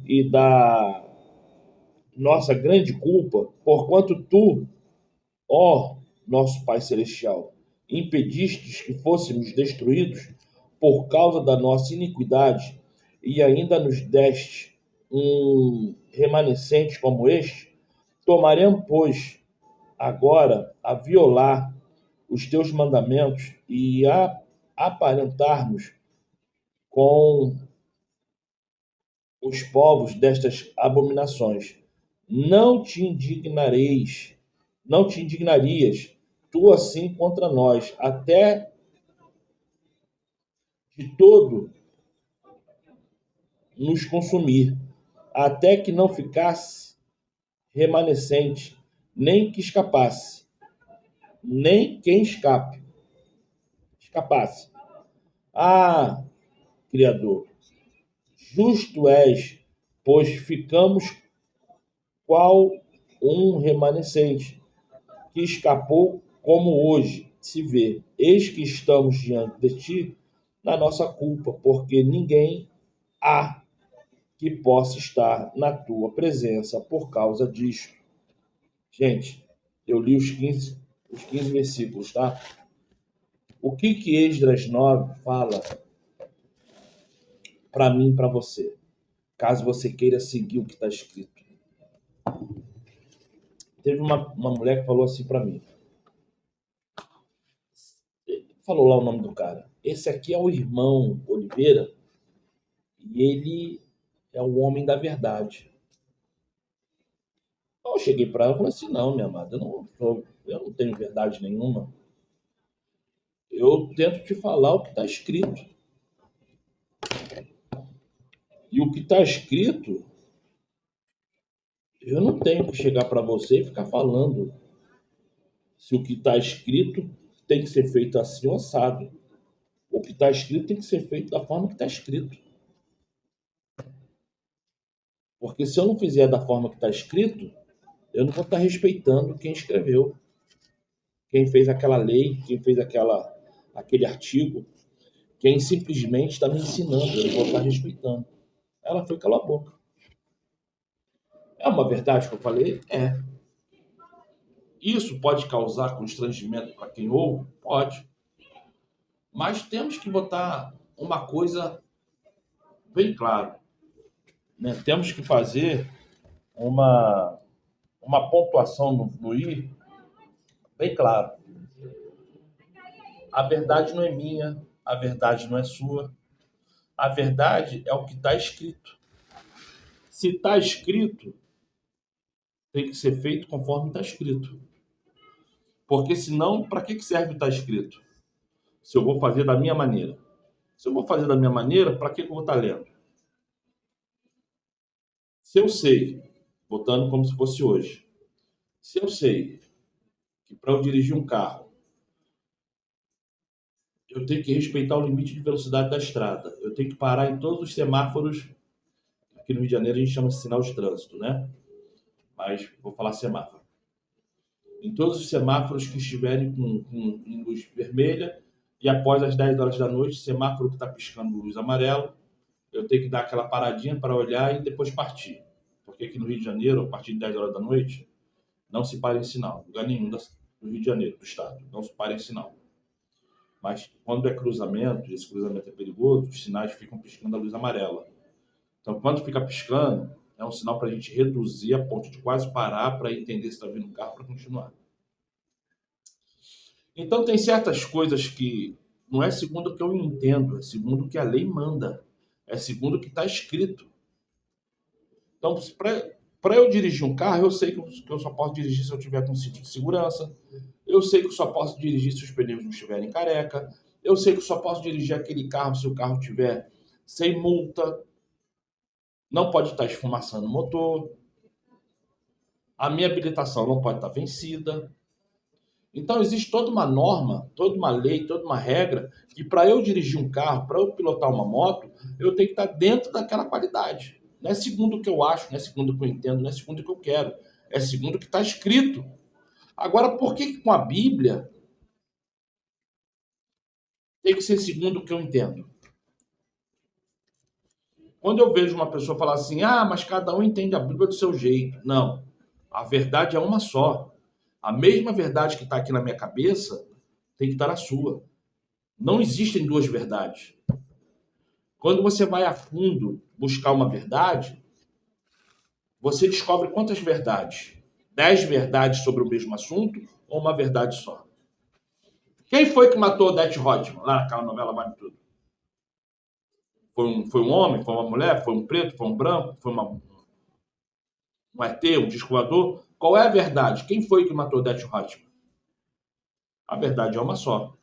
e da nossa grande culpa, porquanto tu, ó nosso Pai Celestial, impedistes que fôssemos destruídos por causa da nossa iniquidade, e ainda nos deste um remanescente como este, tomaremos, pois, agora a violar os teus mandamentos e a aparentar-nos com os povos destas abominações. Não te indignareis, não te indignarias tu assim contra nós, até de todo nos consumir, até que não ficasse remanescente, nem que escapasse, nem quem escapasse. Ah, Criador, justo és, pois ficamos qual um remanescente que escapou, como hoje se vê. Eis que estamos diante de ti na nossa culpa, porque ninguém há que possa estar na tua presença por causa disto. Gente, eu li os quinze versículos, tá? O que Esdras 9 fala para mim e para você, caso você queira seguir o que está escrito? Teve uma mulher que falou assim para mim, falou lá o nome do cara. Esse aqui é o irmão Oliveira e ele é o homem da verdade. Eu cheguei para ela e falei assim, não, minha amada, eu não tenho verdade nenhuma. Eu tento te falar o que está escrito. E o que está escrito, eu não tenho que chegar para você e ficar falando se o que está escrito tem que ser feito assim ou assado. O que está escrito tem que ser feito da forma que está escrito. Porque se eu não fizer da forma que está escrito, eu não vou estar respeitando quem escreveu, quem fez aquela lei, quem fez aquele artigo, quem simplesmente está me ensinando, eu não vou estar respeitando. Ela foi calou a boca. É uma verdade que eu falei? É. Isso pode causar constrangimento para quem ouve? Pode. Mas temos que botar uma coisa bem clara, né? Temos que fazer uma pontuação no i bem clara. A verdade não é minha, a verdade não é sua. A verdade é o que está escrito. Se está escrito, tem que ser feito conforme está escrito. Porque senão, para que serve o que está escrito? Se eu vou fazer da minha maneira. Se eu vou fazer da minha maneira, para que eu vou estar lendo? Se eu sei, botando como se fosse hoje, se eu sei que para eu dirigir um carro, eu tenho que respeitar o limite de velocidade da estrada, eu tenho que parar em todos os semáforos, aqui no Rio de Janeiro a gente chama de sinal de trânsito, né? Mas vou falar semáforo. Em todos os semáforos que estiverem em luz vermelha e após as 10 horas da noite, semáforo que está piscando luz amarela, eu tenho que dar aquela paradinha para olhar e depois partir. Porque aqui no Rio de Janeiro, a partir de 10 horas da noite, não se para em sinal. Lugar nenhum do Rio de Janeiro, do estado, não se para em sinal. Mas quando é cruzamento, e esse cruzamento é perigoso, os sinais ficam piscando a luz amarela. Então, quando fica piscando, é um sinal para a gente reduzir a ponto de quase parar para entender se está vindo um carro para continuar. Então, tem certas coisas que não é segundo o que eu entendo, é segundo o que a lei manda, é segundo o que está escrito. Então, para eu dirigir um carro, eu sei que eu só posso dirigir se eu tiver com cinto de segurança, eu sei que eu só posso dirigir se os pneus não estiverem careca, eu sei que eu só posso dirigir aquele carro se o carro tiver sem multa, não pode estar esfumaçando o motor, a minha habilitação não pode estar vencida. Então, existe toda uma norma, toda uma lei, toda uma regra, que para eu dirigir um carro, para eu pilotar uma moto, eu tenho que estar dentro daquela qualidade. Não é segundo o que eu acho, não é segundo o que eu entendo, não é segundo o que eu quero. É segundo o que está escrito. Agora, por que com a Bíblia tem que ser segundo o que eu entendo? Quando eu vejo uma pessoa falar assim, mas cada um entende a Bíblia do seu jeito. Não. A verdade é uma só. A mesma verdade que está aqui na minha cabeça tem que estar na sua. Não existem duas verdades. Quando você vai a fundo buscar uma verdade, você descobre quantas verdades? 10 verdades sobre o mesmo assunto ou uma verdade só? Quem foi que matou Odete Roitman lá naquela novela Vale Tudo? Foi um homem? Foi uma mulher? Foi um preto? Foi um branco? Foi um ET? Um disco voador? Qual é a verdade? Quem foi que matou Odete Roitman? A verdade é uma só.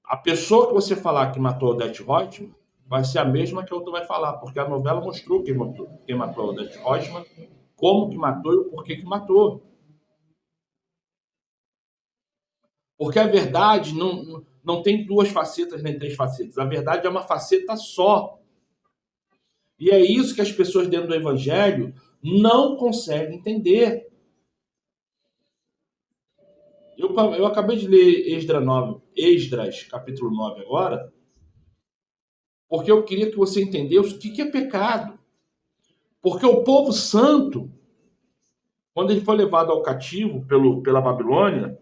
A pessoa que você falar que matou Odete Roitman vai ser a mesma que a outra vai falar, porque a novela mostrou quem matou Odete Roitman, como que matou e o porquê que matou. Porque a verdade não tem duas facetas nem três facetas. A verdade é uma faceta só. E é isso que as pessoas dentro do Evangelho não conseguem entender. Eu acabei de ler Esdras, capítulo 9 agora, porque eu queria que você entendesse o que é pecado. Porque o povo santo, quando ele foi levado ao cativo pela Babilônia,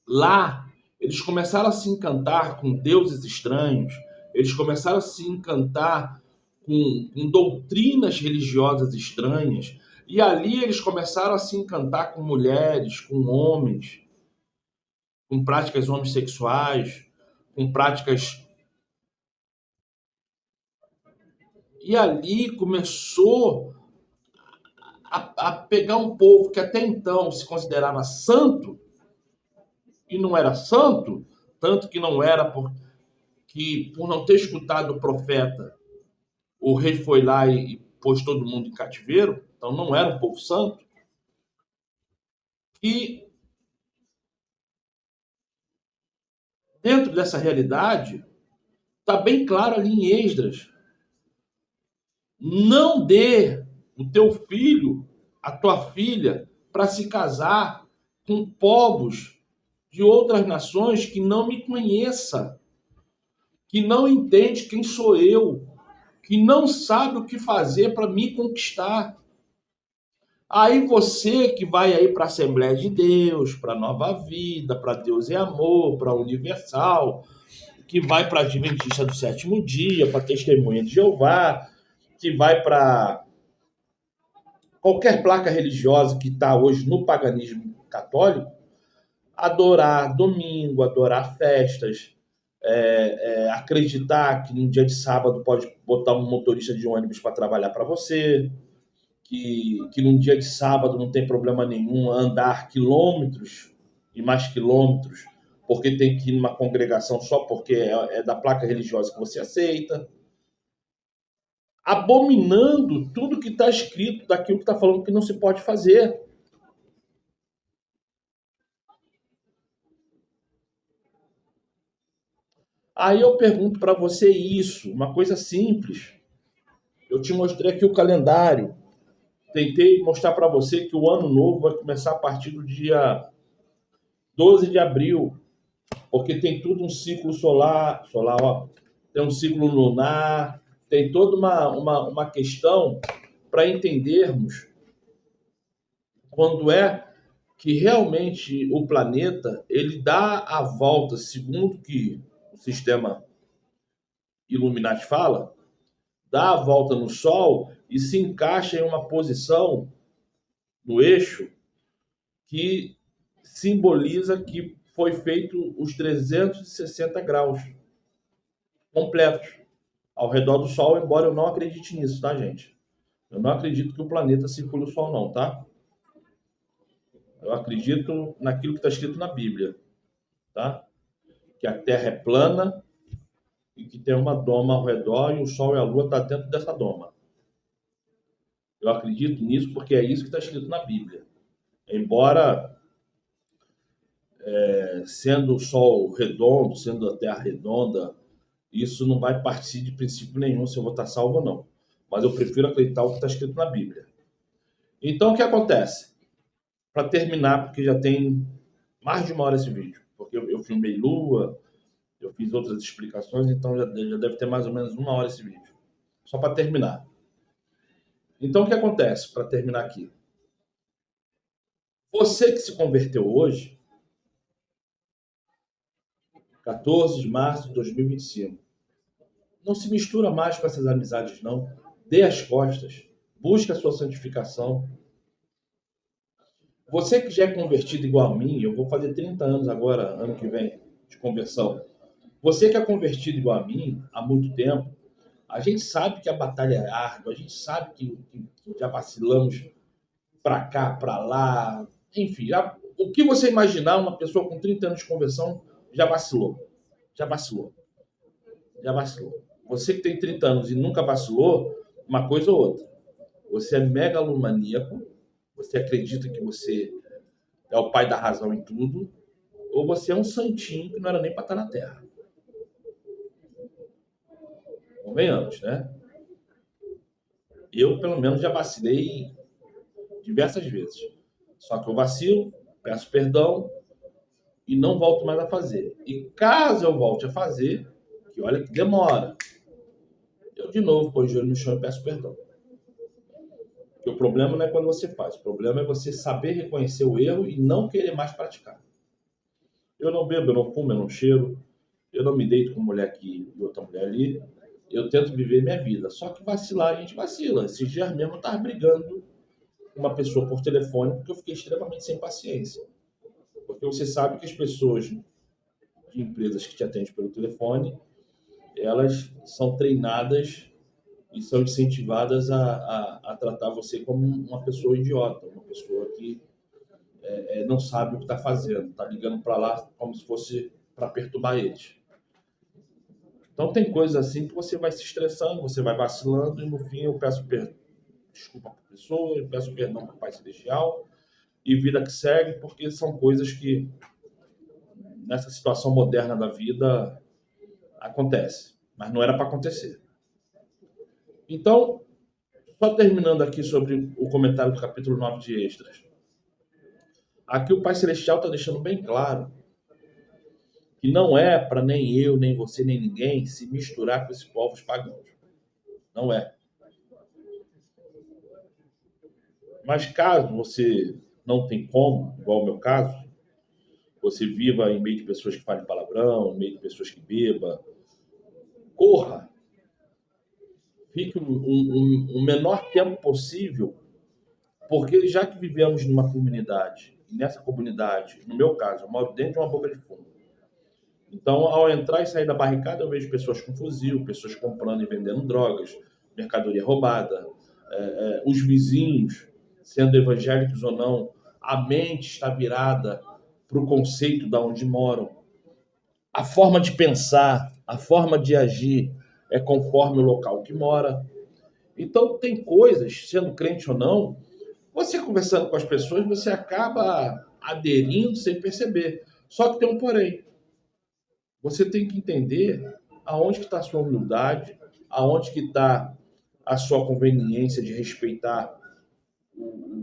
lá eles começaram a se encantar com deuses estranhos, eles começaram a se encantar com doutrinas religiosas estranhas, e ali eles começaram a se encantar com mulheres, com homens, com práticas homossexuais, com práticas. E ali começou a pegar um povo que até então se considerava santo e não era santo, tanto que não era por não ter escutado o profeta, o rei foi lá e pôs todo mundo em cativeiro, então não era um povo santo. E dentro dessa realidade, está bem claro ali em Esdras, não dê o teu filho, a tua filha, para se casar com povos de outras nações que não me conheça, que não entende quem sou eu, que não sabe o que fazer para me conquistar. Aí você que vai aí para a Assembleia de Deus, para Nova Vida, para Deus é Amor, para Universal, que vai para a Adventista do Sétimo Dia, para Testemunha de Jeová, que vai para qualquer placa religiosa que está hoje no paganismo católico, adorar domingo, adorar festas, acreditar que no dia de sábado pode botar um motorista de ônibus para trabalhar para você, que num dia de sábado não tem problema nenhum andar quilômetros e mais quilômetros, porque tem que ir numa congregação só porque é da placa religiosa que você aceita, abominando tudo que está escrito daquilo que está falando que não se pode fazer. Aí eu pergunto para você isso, uma coisa simples. Eu te mostrei aqui o calendário. Tentei mostrar para você que o ano novo vai começar a partir do dia 12 de abril, porque tem tudo um ciclo solar, ó, tem um ciclo lunar, tem toda uma questão para entendermos quando é que realmente o planeta ele dá a volta, segundo que o sistema Illuminati fala, dá a volta no Sol e se encaixa em uma posição no eixo que simboliza que foi feito os 360 graus completos ao redor do Sol, embora eu não acredite nisso, tá, gente? Eu não acredito que o planeta circule o Sol, não, tá? Eu acredito naquilo que está escrito na Bíblia, tá? Que a Terra é plana e que tem uma doma ao redor e o Sol e a Lua estão dentro dessa doma. Eu acredito nisso porque é isso que está escrito na Bíblia. Embora, sendo o Sol redondo, sendo a Terra redonda, isso não vai partir de princípio nenhum se eu vou estar salvo ou não. Mas eu prefiro acreditar o que está escrito na Bíblia. Então, o que acontece? Para terminar, porque já tem mais de uma hora esse vídeo, porque eu filmei Lua, eu fiz outras explicações, então já deve ter mais ou menos uma hora esse vídeo. Só para terminar. Então, o que acontece, para terminar aqui? Você que se converteu hoje, 14 de março de 2025, não se mistura mais com essas amizades, não. Dê as costas. Busque a sua santificação. Você que já é convertido igual a mim, eu vou fazer 30 anos agora, ano que vem, de conversão. Você que é convertido igual a mim, há muito tempo, a gente sabe que a batalha é árdua, a gente sabe que já vacilamos para cá, para lá, enfim, o que você imaginar, uma pessoa com 30 anos de conversão já vacilou, já vacilou, já vacilou. Você que tem 30 anos e nunca vacilou, uma coisa ou outra. Você é megalomaníaco, você acredita que você é o pai da razão em tudo, ou você é um santinho que não era nem para estar na Terra. Convenhamos, né? Eu, pelo menos, já vacilei diversas vezes. Só que eu vacilo, peço perdão e não volto mais a fazer. E caso eu volte a fazer, que olha que demora, eu de novo põe o joelho no chão e peço perdão. Porque o problema não é quando você faz, o problema é você saber reconhecer o erro e não querer mais praticar. Eu não bebo, eu não fumo, eu não cheiro, eu não me deito com mulher aqui e outra mulher ali. Eu tento viver minha vida. Só que vacilar, a gente vacila. Esses dias mesmo eu estava brigando com uma pessoa por telefone porque eu fiquei extremamente sem paciência. Porque você sabe que as pessoas de empresas que te atendem pelo telefone, elas são treinadas e são incentivadas a tratar você como uma pessoa idiota, uma pessoa que não sabe o que está fazendo, está ligando para lá como se fosse para perturbar eles. Então tem coisas assim que você vai se estressando, você vai vacilando e no fim eu peço desculpa para a pessoa, eu peço perdão para o Pai Celestial e vida que segue, porque são coisas que nessa situação moderna da vida acontece, mas não era para acontecer. Então, só terminando aqui sobre o comentário do capítulo 9 de Esdras. Aqui o Pai Celestial está deixando bem claro que não é para nem eu, nem você, nem ninguém se misturar com esses povos pagãos. Não é. Mas caso você não tem como, igual o meu caso, você viva em meio de pessoas que falem palavrão, em meio de pessoas que bebam, corra. Fique o menor tempo possível, porque já que vivemos numa comunidade, e nessa comunidade, no meu caso, eu moro dentro de uma boca de fumo. Então, ao entrar e sair da barricada, eu vejo pessoas com fuzil, pessoas comprando e vendendo drogas, mercadoria roubada, os vizinhos, sendo evangélicos ou não, a mente está virada para o conceito de onde moram. A forma de pensar, a forma de agir é conforme o local que mora. Então, tem coisas, sendo crente ou não, você conversando com as pessoas, você acaba aderindo sem perceber. Só que tem um porém. Você tem que entender aonde que está a sua humildade, aonde que está a sua conveniência de respeitar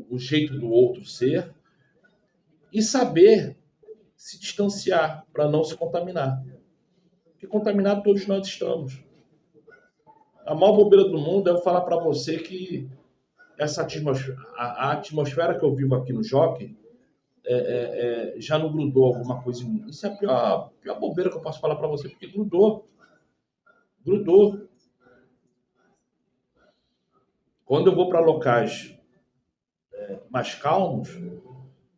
o jeito do outro ser e saber se distanciar para não se contaminar. Porque contaminados todos nós estamos. A maior bobeira do mundo é eu falar para você que essa atmosfera, a atmosfera que eu vivo aqui no Jockey já não grudou alguma coisa em mim. Isso é a pior bobeira que eu posso falar para você, porque grudou. Grudou. Quando eu vou para locais mais calmos,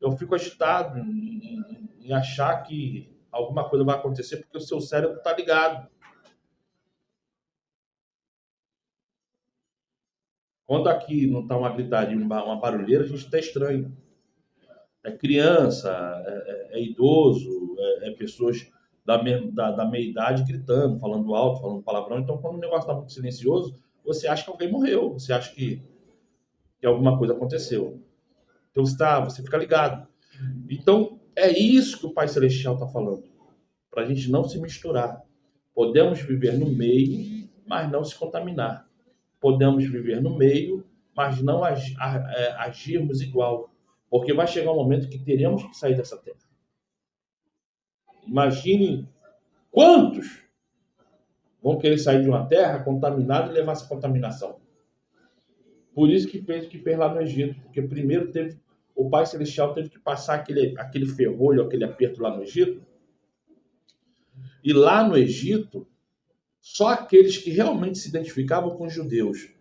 eu fico agitado em achar que alguma coisa vai acontecer porque o seu cérebro está ligado. Quando aqui não está uma gritaria, uma barulheira, a gente está estranho. É criança, é idoso, pessoas da meia idade gritando, falando alto, falando palavrão. Então, quando o negócio está muito silencioso, você acha que alguém morreu, você acha que alguma coisa aconteceu. Então você fica ligado. Então, é isso que o Pai Celestial está falando, para a gente não se misturar. Podemos viver no meio, mas não se contaminar. Podemos viver no meio, mas não agirmos igual. Porque vai chegar um momento que teremos que sair dessa terra. Imagine quantos vão querer sair de uma terra contaminada e levar essa contaminação. Por isso que fez o que fez lá no Egito, porque primeiro o Pai Celestial teve que passar aquele ferrolho, aquele aperto lá no Egito. E lá no Egito, só aqueles que realmente se identificavam com os judeus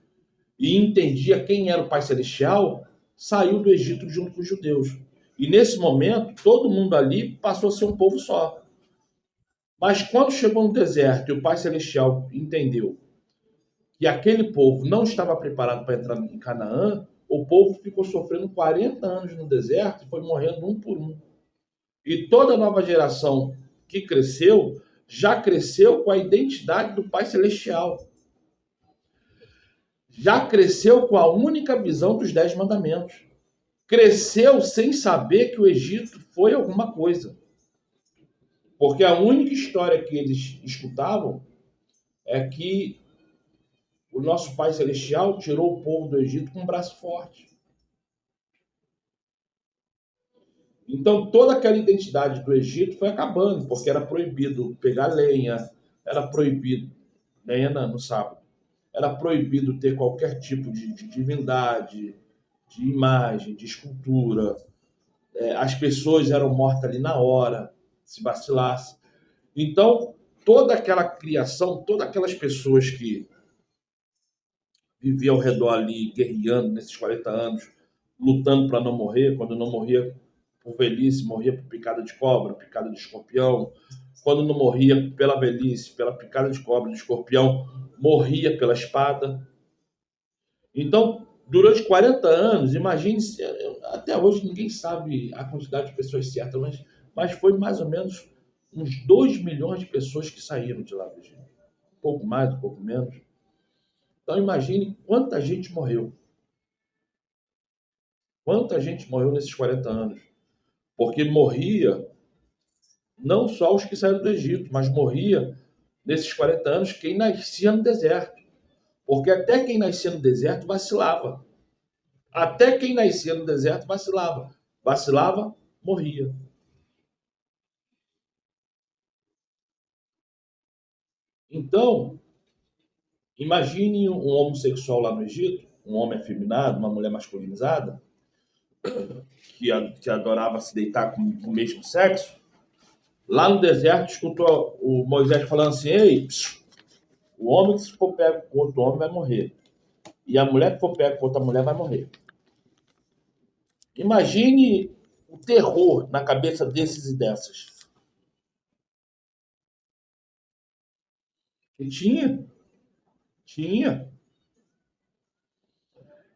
e entendia quem era o Pai Celestial, saiu do Egito junto com os judeus. E nesse momento, todo mundo ali passou a ser um povo só. Mas quando chegou no deserto e o Pai Celestial entendeu que aquele povo não estava preparado para entrar em Canaã, o povo ficou sofrendo 40 anos no deserto e foi morrendo um por um. E toda a nova geração que cresceu, já cresceu com a identidade do Pai Celestial. Já cresceu com a única visão dos 10 mandamentos. Cresceu sem saber que o Egito foi alguma coisa. Porque a única história que eles escutavam é que o nosso Pai Celestial tirou o povo do Egito com um braço forte. Então, toda aquela identidade do Egito foi acabando, porque era proibido pegar lenha, era proibido, lenha no sábado, era proibido ter qualquer tipo de divindade, de imagem, de escultura. As pessoas eram mortas ali na hora, se vacilasse. Então, toda aquela criação, todas aquelas pessoas que viviam ao redor ali, guerreando nesses 40 anos, lutando para não morrer, quando não morria por velhice, morria por picada de cobra, picada de escorpião. Quando não morria pela velhice, pela picada de cobra, de escorpião, morria pela espada. Então, durante 40 anos, imagine, até hoje ninguém sabe a quantidade de pessoas certas, mas foi mais ou menos uns 2 milhões de pessoas que saíram de lá, Virgínia. Um pouco mais, um pouco menos. Então, imagine quanta gente morreu. Quanta gente morreu nesses 40 anos. Porque morria não só os que saíram do Egito, mas morria nesses 40 anos quem nascia no deserto. Porque até quem nascia no deserto vacilava. Até quem nascia no deserto vacilava. Vacilava, morria. Então, imagine um homossexual lá no Egito, um homem afeminado, uma mulher masculinizada, que adorava se deitar com o mesmo sexo. Lá no deserto, escutou o Moisés falando assim: ei, o homem que se for pego com outro homem vai morrer. E a mulher que for pego com outra mulher vai morrer. Imagine o terror na cabeça desses e dessas. E tinha.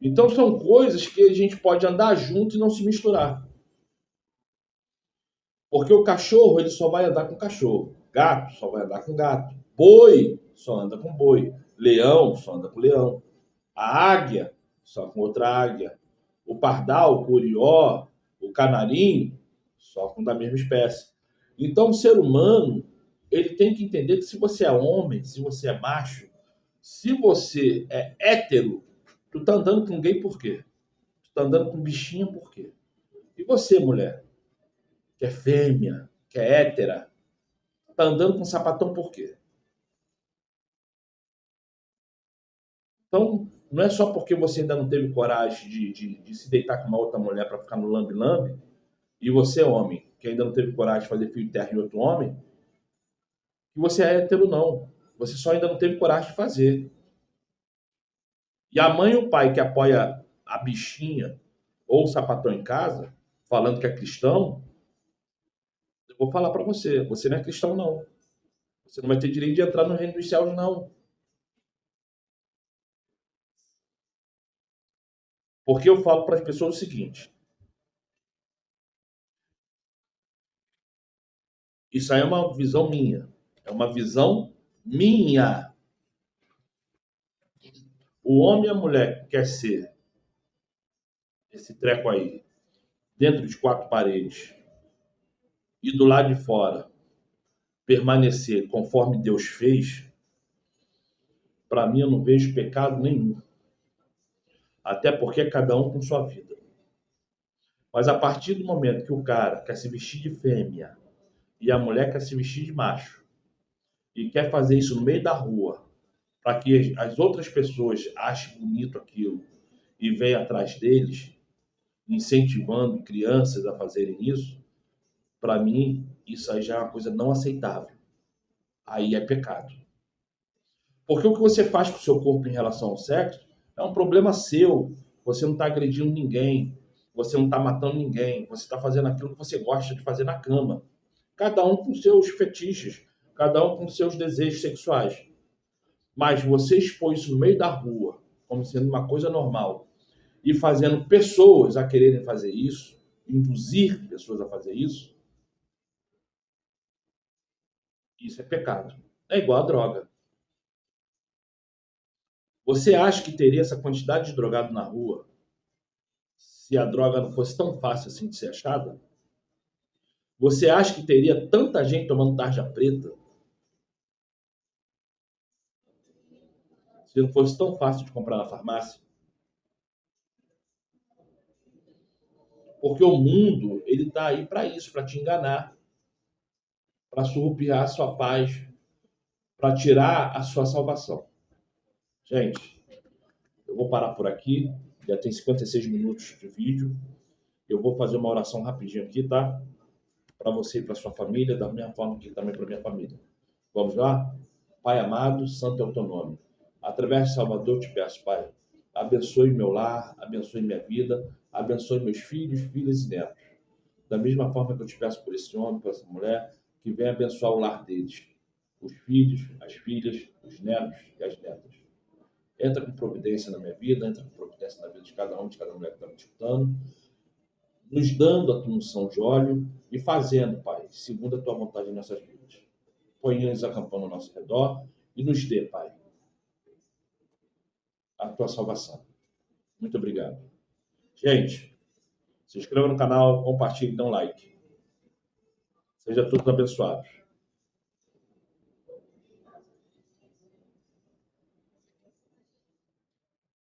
Então são coisas que a gente pode andar junto e não se misturar. Porque o cachorro, ele só vai andar com cachorro. Gato só vai andar com gato. Boi só anda com boi. Leão só anda com leão. A águia só com outra águia. O pardal, o curió, o canarinho, só com da mesma espécie. Então o ser humano, ele tem que entender que se você é homem, se você é macho, se você é hétero, tu tá andando com gay por quê? Tu tá andando com bichinha por quê? E você, mulher, que é fêmea, que é hétera, tá andando com sapatão por quê? Então, não é só porque você ainda não teve coragem de se deitar com uma outra mulher para ficar no lambe-lambe, e você, homem, que ainda não teve coragem de fazer fio de terra em outro homem, que você é hétero, não. Você só ainda não teve coragem de fazer. E a mãe e o pai que apoia a bichinha ou o sapatão em casa, falando que é cristão, eu vou falar para você, você não é cristão, não. Você não vai ter direito de entrar no reino dos céus, não. Porque eu falo para as pessoas o seguinte: isso aí é uma visão minha. É uma visão minha. O homem e a mulher que quer ser esse treco aí, dentro de quatro paredes e do lado de fora permanecer conforme Deus fez, para mim eu não vejo pecado nenhum. Até porque é cada um com sua vida. Mas a partir do momento que o cara quer se vestir de fêmea e a mulher quer se vestir de macho e quer fazer isso no meio da rua para que as outras pessoas achem bonito aquilo e venham atrás deles, incentivando crianças a fazerem isso, para mim isso aí já é uma coisa não aceitável. Aí é pecado. Porque o que você faz com o seu corpo em relação ao sexo é um problema seu. Você não está agredindo ninguém, você não está matando ninguém, você está fazendo aquilo que você gosta de fazer na cama. Cada um com seus fetiches, cada um com seus desejos sexuais. Mas você expor isso no meio da rua, como sendo uma coisa normal, e fazendo pessoas a quererem fazer isso, induzir pessoas a fazer isso é pecado. É igual a droga. Você acha que teria essa quantidade de drogado na rua se a droga não fosse tão fácil assim de ser achada? Você acha que teria tanta gente tomando tarja preta se não fosse tão fácil de comprar na farmácia? Porque o mundo, ele tá aí para isso, para te enganar, para surrupiar a sua paz, para tirar a sua salvação. Gente, eu vou parar por aqui, já tem 56 minutos de vídeo. Eu vou fazer uma oração rapidinho aqui, tá? Para você e para sua família, da mesma forma que também para minha família. Vamos lá? Pai amado, santo é o teu nome. Através de Salvador, te peço, Pai, abençoe meu lar, abençoe minha vida, abençoe meus filhos, filhas e netos. Da mesma forma que eu te peço por esse homem, por essa mulher, que venha abençoar o lar deles, os filhos, as filhas, os netos e as netas. Entra com providência na minha vida, entra com providência na vida de cada um, de cada mulher que está me escutando, nos dando a tua unção de óleo e fazendo, Pai, segundo a tua vontade em nossas vidas. Põe eles acampando ao nosso redor e nos dê, Pai, a tua salvação. Muito obrigado. Gente, se inscreva no canal, compartilhe e dê um like. Sejam todos abençoados.